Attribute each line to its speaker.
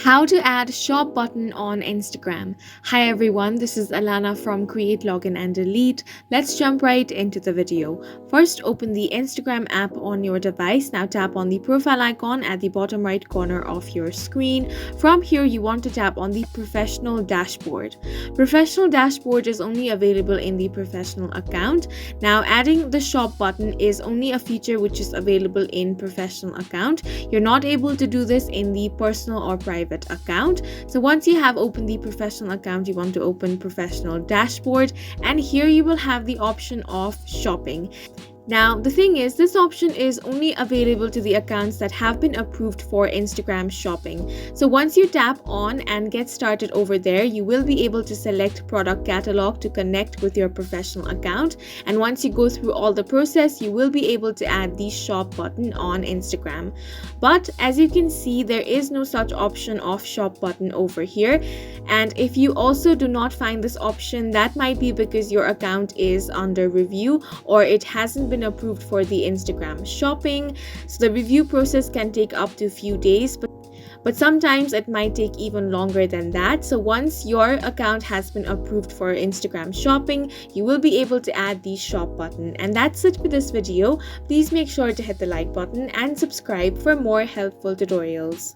Speaker 1: How to add shop button on Instagram. Hi everyone, this is Alana from Create, Login and Delete. Let's jump right into the video. First, open the Instagram app on your device. Now tap on the profile icon at the bottom right corner of your screen. From here, you want to tap on the professional dashboard. Professional dashboard is only available in the professional account. Now adding the shop button is only a feature which is available in professional account. You're not able to do this in the personal or private account. So once you have opened the professional account, you want to open professional dashboard, and here you will have the option of shopping. Now, the thing is, this option is only available to the accounts that have been approved for Instagram shopping. So once you tap on and get started over there, you will be able to select product catalog to connect with your professional account. And once you go through all the process, you will be able to add the shop button on Instagram. But as you can see, there is no such option of shop button over here. And if you also do not find this option, that might be because your account is under review or it hasn't been approved for the Instagram shopping. So the review process can take up to a few days, but sometimes it might take even longer than that. So once your account has been approved for Instagram shopping, you will be able to add the shop button. And that's it for this video. Please make sure to hit the like button and subscribe for more helpful tutorials.